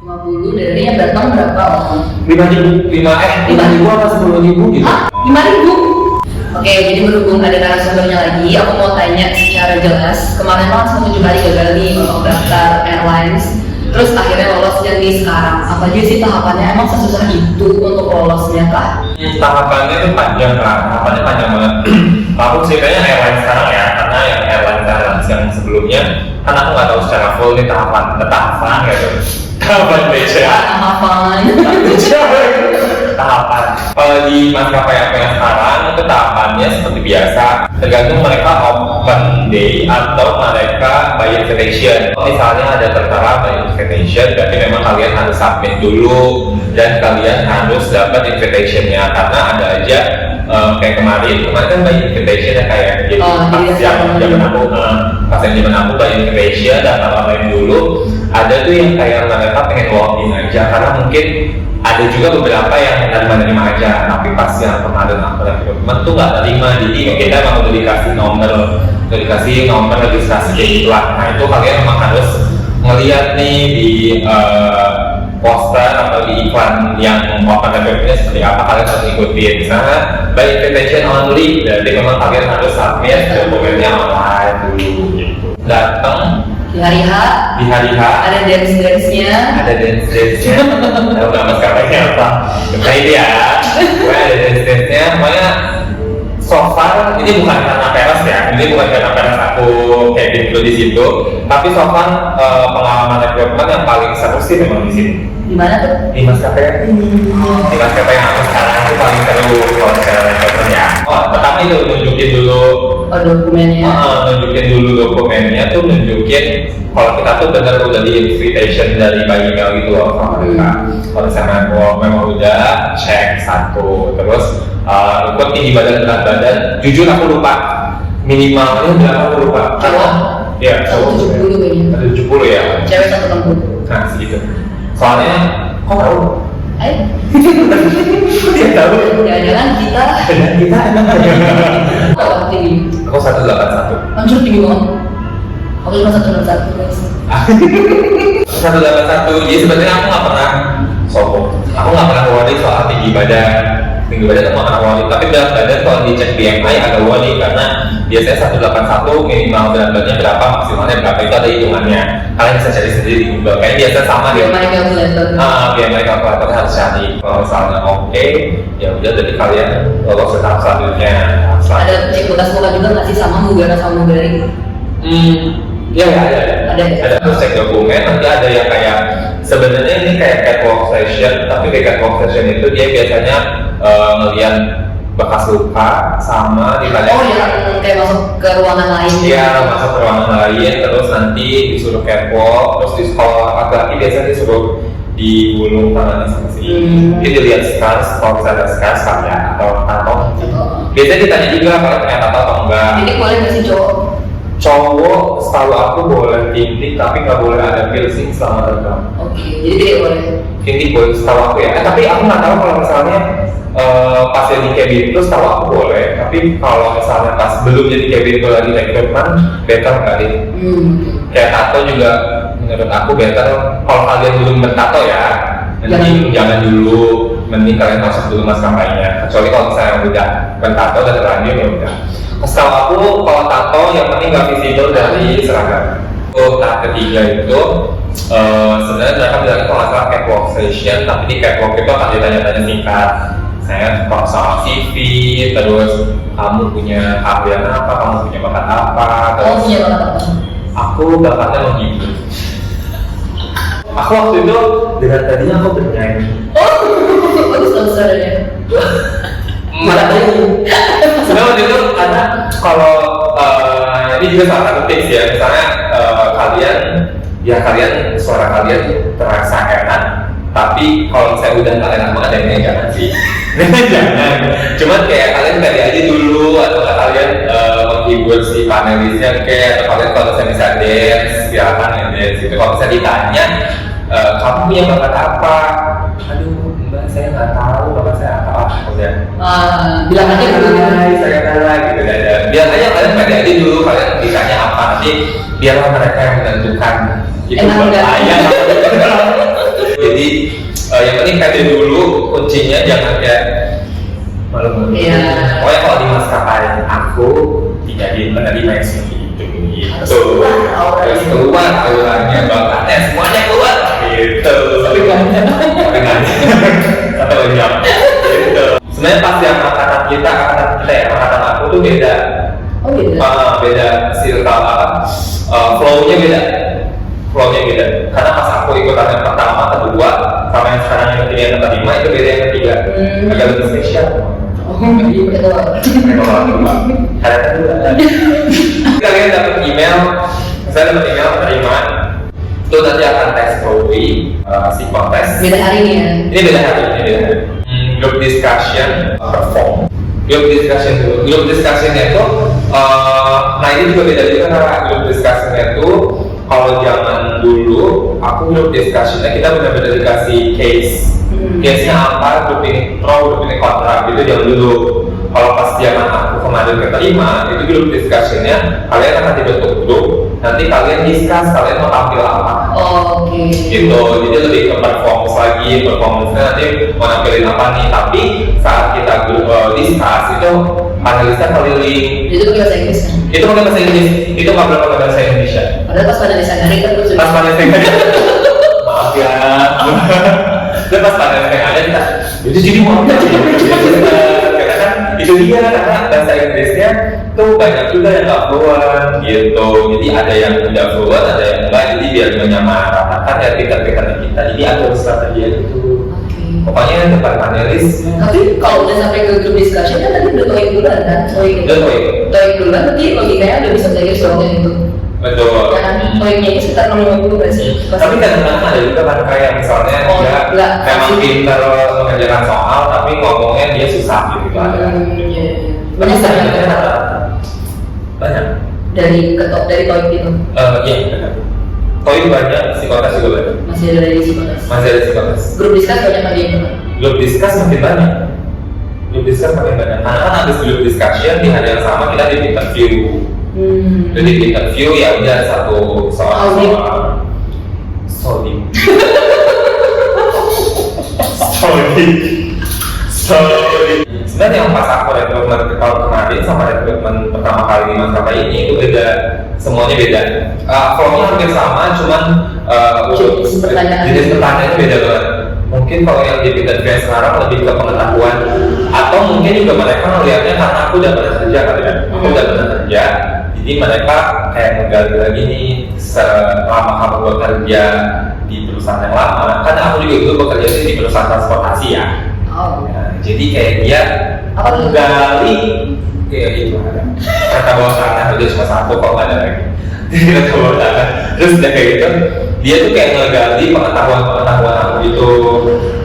50 dari yang datang berapa orang? 5.000 apa 10.000 gitu? Hah? 5.000? Oke, jadi berhubung ada narasumbernya lagi, aku mau tanya secara jelas. Kemarin kan langsung 7 kali gagal nih untuk daftar airlines. Terus akhirnya lolos dan nih sekarang. Apa aja sih tahapannya? Emang sesusah itu untuk lolosnya kak? Tahapannya itu panjang kan, tahapannya panjang banget. Aku ceritanya airline sekarang ya, karena yang airline yang sebelumnya kan aku nggak tahu secara full nih tahapan gitu. Tahapan BCA. Tahapan. Kalau di maskapai aku yang sekarang itu tahapannya seperti biasa, tergantung mereka open day atau mereka by invitation. Misalnya ada tertera by invitation, berarti memang kalian harus submit dulu dan kalian harus dapat invitationnya, karena ada aja kayak kemarin kan by invitation ya kayak gitu. Pas yang zaman aku by invitation daftar online dulu, ada tuh yang kayak mereka pengen walk in aja karena mungkin ada juga beberapa yang menerima aja, tapi pas yang kemarin aku rekrutmen tuh nggak terima, jadi kita emang udah dikasih nomor registrasi kayak gitu lah. Nah itu kalian memang harus ngeliat nih di poster atau di iklan yang open rekrutmennya seperti apa, kalian harus ikutin. Misalnya by invitation only, berarti memang kalian harus submit dokumennya online dulu gitu. Datang di hari H ada dance-nya tahu nama sekarangnya apa? Nah itu ya, gue ada dance-nya. Pokoknya so far ini bukan karena peres ya, ini bukan karena peres aku kayak gitu di situ, tapi so far pengalaman rekrutmen yang paling seru sih memang di sini. Di mana tuh? Di maskapai yang aku sekarang itu paling seru kalau secara rekrutmen ya. Pertama itu nunjukin dulu dokumennya. Nunjukin dulu dokumennya tuh, nunjukin kalau kita tuh benar udah di invitation dari by email gitu loh sama mereka. Kalau misalnya memang udah cek satu, terus ikut tinggi badan berat badan. Jujur aku lupa minimalnya berapa, aku lupa. Cowok? Iya, cowok 70 kayaknya. 70 ya. Cewek 160. Nah segitu. Soalnya kok tahu? Ayo. Dia tahu. Jangan-jangan kita berapa tinggi? Aku 181. Anjir tinggi banget. Aku cuma 161 guys. 181. Jadi sebenarnya aku nggak pernah sombong. Aku nggak pernah worry soal tinggi badan aku nggak pernah worry. Tapi berat badan kalau dicek BMI agak worry, karena biasanya 181 minimal berat badannya berapa, maksimalnya berapa, itu ada hitungannya. Kalian bisa cari sendiri di Google. Kayaknya biasa sama deh. BMI calculator. BMI calculator harus cari. Kalau misalnya oke, ya udah jadi kalian lolos ke tahap selanjutnya. Ada cek bekas muka juga nggak sih sama Mugara sama Mugari? Iya ada terus cek dokumen. Nanti ada yang kayak sebenarnya ini kayak catwalk session, tapi kayak catwalk session itu dia biasanya ngeliat bekas luka sama ditanya. Oh ya, kayak masuk ke ruangan lain. Iya, masuk ke ruangan lain, terus nanti disuruh catwalk, terus di sekolah laki-laki biasanya disuruh digulung tangannya sama sini. Jadi dilihat scars, kalau misalnya ada scars ya atau biasanya ditanya juga kalau ternyata atau enggak. Jadi boleh nggak sih cowok setahu aku boleh tindik, tapi nggak boleh ada piercing selama terbang. Oke, jadi tidak boleh. Tindik boleh setahu aku ya. Tapi aku nggak tahu kalau misalnya pas jadi cabin itu setahu aku boleh. Tapi kalau misalnya pas belum jadi cabin itu lagi rekrutmen, better nggak deh. Kayak tato juga menurut aku better. Kalau kalian belum bertato ya, mending jangan dulu. Mending kalian masuk dulu maskapainya. Kecuali kalau misalnya udah bertato dan terlanjur ya udah. Setahu aku kalau tato yang penting nggak visible dari seragam. Tahap ketiga itu sebenarnya mereka bilang itu nggak salah catwalk session, tapi di catwalk itu akan ditanya-tanya singkat. Saya soal CV, terus kamu punya keahlian apa, kamu punya bakat apa, terus punya bakat apa? Aku bakatnya menghibur. Aku waktu itu dengan tadinya aku bernyanyi. Bagus suaranya. Malah tadi sebenarnya waktu itu karena kalau ini juga salah satu tips ya, misalnya kalian suara kalian terasa enak, tapi kalau saya udah nggak enak banget ya jangan sih. Jangan, cuman kayak kalian pede aja dulu, atau kalian menghibur si panelisnya kayak, atau kalian kalau saya bisa dance, silakan ya dance gitu. Kalau bisa ditanya kamu punya bakat apa, aduh mbak saya nggak tahu bapak saya apa, udah bilang aja dulu saya kalah gitu aja. Biar aja kalian pede aja dulu, kalian ditanya apa, nanti biarlah mereka yang menentukan itu buat saya. yang penting pede dulu, kuncinya jangan kayak malu-malu. Iya. Pokoknya kalau di maskapai aku dijadiin penerima yang seperti itu gitu. Harus keluar auranya, bakatnya semuanya keluar gitu. Tapi banyak. Tapi nggak atau banyak gitu. Sebenarnya pas yang angkatan kita ya, angkatan aku tuh beda. Oh beda. Beda circle flow-nya beda. Flow-nya beda. Karena pas aku ikutan yang pertama, kedua, sama yang sekarang yang ketiga, yang kelima itu beda yang ketiga. Agak lebih spesial. Oh iya betul. Karena kedua. Kalian dapat email, saya dapat email penerimaan. Itu nanti akan tes Chloe, si kontes. Beda hari ini ya. Ini beda hari. Group discussion perform. Group discussionnya itu, nah ini juga beda juga karena group discussionnya itu kalau zaman dulu aku group discussionnya kita benar-benar dikasih case-nya apa, grup ini pro, grup ini kontra gitu zaman dulu. Kalau pas zaman aku kemarin keterima itu group discussionnya kalian akan dibentuk grup, nanti kalian discuss kalian mau tampil apa. Oke. Gitu, jadi lebih ke performance-nya nanti mau nampilin apa nih. Tapi saat kita discuss itu panelisnya keliling. Itu pakai bahasa Inggris kan? Itu pakai bahasa Inggris, itu nggak boleh pakai bahasa Indonesia. Padahal pas panelis hari kan gue sudah. Pas panelis maaf ya. Dan pas panelis yang ada kita, itu jadi mau karena kan itu dia karena bahasa Inggrisnya tuh banyak juga yang nggak fluent gitu. Jadi ada yang tidak fluent, ada yang enggak. Jadi biar menyamaratakan ya tingkat-tingkat kita. Jadi ada strategi gitu. Pokoknya depan panelis. Tapi kalau udah sampai ke group discussion kan tadi udah TOEIC duluan kan? TOEIC duluan, berarti logikanya udah bisa belajar soalnya itu. Betul. Kan TOEIC-nya itu sekitar 650 kan sih? Tapi kadang-kadang ada juga kan kayak misalnya dia memang pintar mengerjakan soal tapi ngomongnya dia susah gitu ada. Iya. Banyak banyak. Dari TOEIC itu? Iya benar. TOEIC banyak, psikotes juga banyak. Masih ada dari psikotes? Masih ada psikotes. Grup discuss banyak lagi yang kan? Grup discuss makin banyak. Karena kan habis grup discussion di hari yang sama kita di interview. Jadi di interview ya udah satu soal. Sebenarnya yang pas aku rekrutmen tahun kemarin sama rekrutmen pertama kali di maskapai ini itu beda, semuanya beda. Flow-nya hampir sama, cuman jenis pertanyaannya beda banget. Mungkin kalau yang di interview sekarang lebih ke pengetahuan, atau mungkin juga mereka melihatnya karena aku udah pernah kerja kali ya. Aku udah pernah kerja, jadi mereka kayak menggali lagi nih selama kamu bekerja di perusahaan yang lama. Kan aku juga dulu bekerja di perusahaan transportasi ya. Nah, jadi kayak dia menggali kayak gitu kata bawah tanah udah cuma satu kok nggak ada lagi kata bawah tanah. Terus udah kayak gitu dia tuh kayak ngegali pengetahuan aku gitu,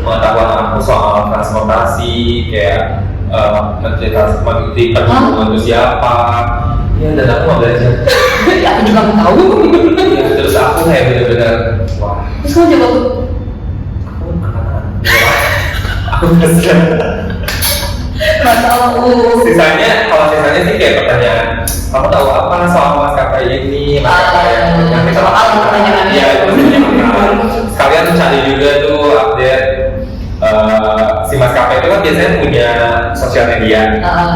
pengetahuan aku soal transportasi kayak menteri perhubungan itu siapa ya, dan aku mau belajar. Aku juga mau tahu. Ya, terus aku kayak bener-bener wah. Terus kamu jawab tuh? Aku kasihan. Sisanya sih kayak pertanyaan, kamu tahu apa soal maskapai ini, yang kita pertanyaannya. Iya, sekalian cari juga tuh update. Si maskapai itu kan biasanya punya sosial media.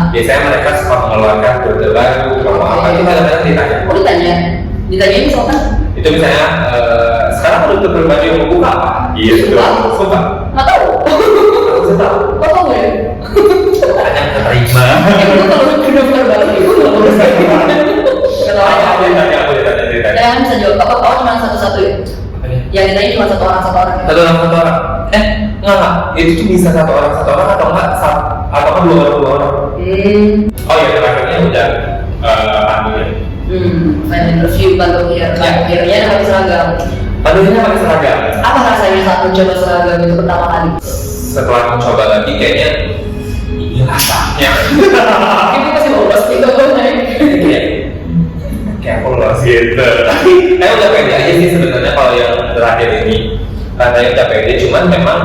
Biasanya mereka suka mengeluarkan rute baru, promo apa itu kadang-kadang ditanya. Oh ditanya misalkan? Itu misalnya sekarang rute terbaru yang membuka apa? Gitu. Sumpah. Nggak tahu. Aku tahu. Kok tahu ya? Hanya terima. Itu kalau rute terbaru itu nggak boleh. Aku ditanya. Jangan bisa jawab. Apa cuma satu-satu ya? Yang ditanya cuma satu orang. Satu orang. Enggak. Itu tuh bisa satu orang atau enggak dua orang. Oh ya, terakhirnya udah pandunya. Final interview akhirnya pakai seragam. Pandunya pakai seragam. Apa rasanya saat mencoba seragam itu pertama kali? Setelah mencoba lagi kayaknya ini rasanya. Ini masih lolos gitu kan? Kayak aku lolos gitu. Tapi udah pede aja sih sebenarnya kalau yang terakhir ini. Karena udah pede, cuman memang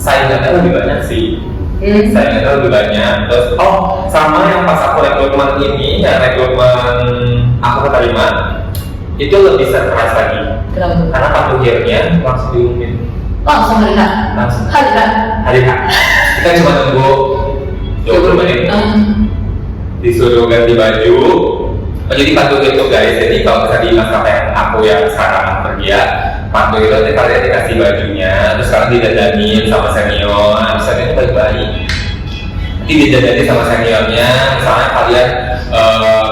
saingannya lebih banyak sih. Saingannya lebih banyak. Terus sama yang pas aku rekrutmen ini, yang rekrutmen aku keterima itu lebih surprise lagi. Kenapa tuh? Karena patuhirnya langsung diumumin. Langsung hari H? Langsung. Hari H? Kita cuma tunggu 20 menit. Disuruh ganti baju. Oh, jadi patuh itu guys, jadi kalau misalnya di maskapai aku yang sekarang pergi ya, patuh itu nanti kalian dikasih bajunya, terus kalian didandanin sama senior, misalnya itu baik-baik. Nanti didandanin sama seniornya, misalnya kalian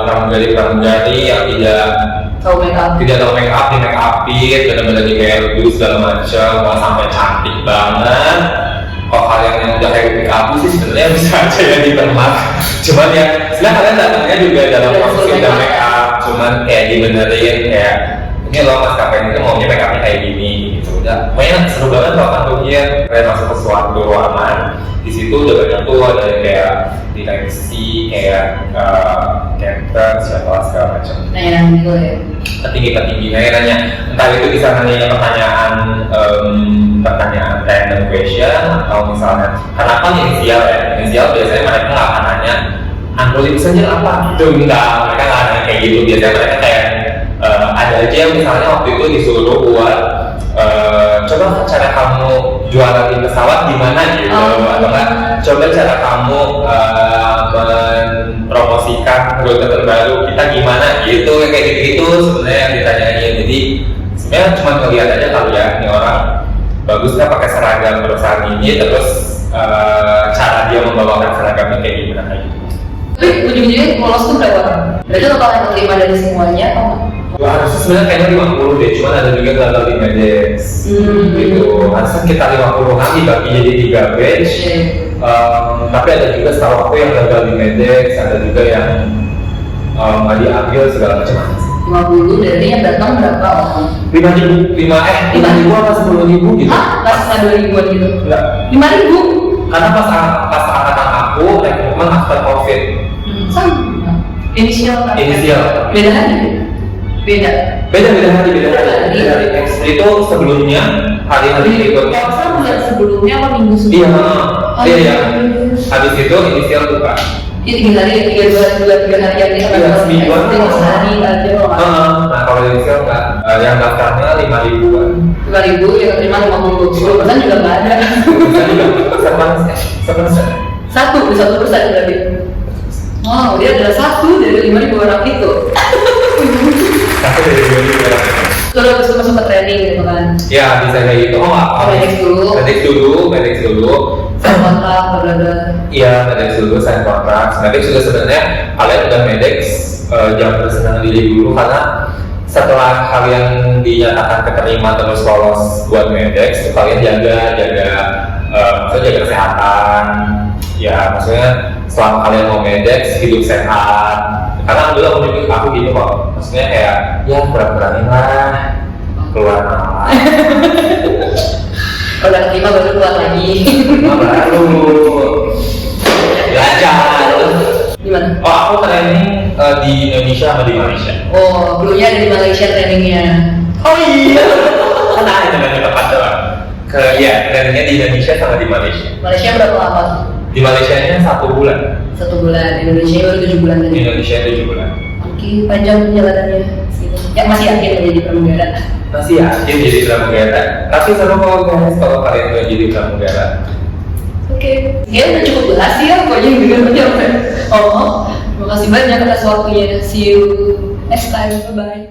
pramugari yang tidak tahu make up, di make upin, benar-benar di hair do segala macam, mau sampai cantik banget. Kalau kalian yang udah kayak make up sih sebenarnya bisa aja ya di tempat. Cuman ya, sebenarnya kalian datangnya juga dalam proses udah make up, cuman kayak dibenerin kayak ini loh maskapai itu maunya make upnya kayak gini gitu. Udah, pokoknya seru banget kalau patuhnya kalian masuk ke suatu ruangan. Di situ udah banyak tuh ada kayak direksi, kayak captain, siapa segala macam. Nah, gitu ya. Petinggi nanya, entah itu bisa nanya pertanyaan random question atau misalnya karena kan inisial biasanya mereka nggak akan nanya Android itu saja apa gitu, enggak, mereka nggak nanya kayak gitu. Biasanya mereka kayak ada aja misalnya waktu itu disuruh buat coba cara kamu jualan di pesawat gimana gitu, atau enggak coba cara kamu mempromosikan rute terbaru kita gimana gitu, kayak gitu sebenarnya yang ditanyain. Jadi sebenarnya cuma ngeliat aja kali ya ini orang bagus nggak pakai seragam perusahaan ini, terus cara dia membawakan seragamnya kayak gimana kayak gitu. Tapi ujung-ujungnya lolos tuh berapa? Berarti total yang terima dari semuanya atau enggak? Wah, harusnya sebenarnya kayaknya 50 deh, cuman ada juga gagal di Medex gitu. Harusnya kita 50-an dibagi jadi 3 batch. Tapi ada juga setahu aku yang gagal di Medex, ada juga yang nggak diambil segala macam. 50 dari yang datang berapa orang? 5.000 apa 10.000 gitu? Hah? Pas 2.000-an gitu? Enggak. 5.000? Karena pas angkatan aku rekrutmen after COVID. Sama. Inisial kan? Beda hari? Beda hari. Itu sebelumnya hari-hari itu. Kalau saya bulan sebelumnya apa minggu sebelumnya? Iya. Habis itu inisial buka. Ini 3 hari, 3 hari yang kita semingguan. 5 hari aja loh. Nah kalau inisial enggak, yang daftarnya 5.000-an. 5.000 yang terima 50% juga nggak ada. Satu persen berarti. Oh, dia adalah 1 dari 5.000 orang itu. Satu dari 2.000 orang. Terus habis itu masuk ke training gitu kan? Ya bisa kayak gitu. Medex dulu. Sign kontrak, berada. Iya, Medex dulu, sign kontrak. Medex juga sebenarnya kalian udah Medex jangan bersenang diri dulu, karena setelah kalian dinyatakan keterima terus lolos buat Medex, itu kalian maksudnya jaga kesehatan. Ya maksudnya selama kalian mau Medex hidup sehat. Karena dulu aku gitu kok, maksudnya kayak ya kurang-kurangin lah keluar malam. Kalau udah keterima baru keluar lagi. Baru belajar. Gimana? Oh, aku training di Indonesia sama di Malaysia. Oh, dulunya ada di Malaysia trainingnya. Oh iya. Karena itu nanti tepat doang. Trainingnya di Indonesia sama di Malaysia. Malaysia berapa lama? Di Malaysia-nya 1 bulan. 1 bulan. Indonesia baru 7 bulan tadi. Indonesia 7 bulan. Oke, panjang perjalanannya. Ya masih yakin menjadi pramugara? Masih yakin jadi pramugara. Tapi seru kok guys kalau kalian udah jadi pramugara. Oke, ya udah cukup bahas ya, pokoknya dengan terima kasih banyak atas waktunya. See you next time, bye bye.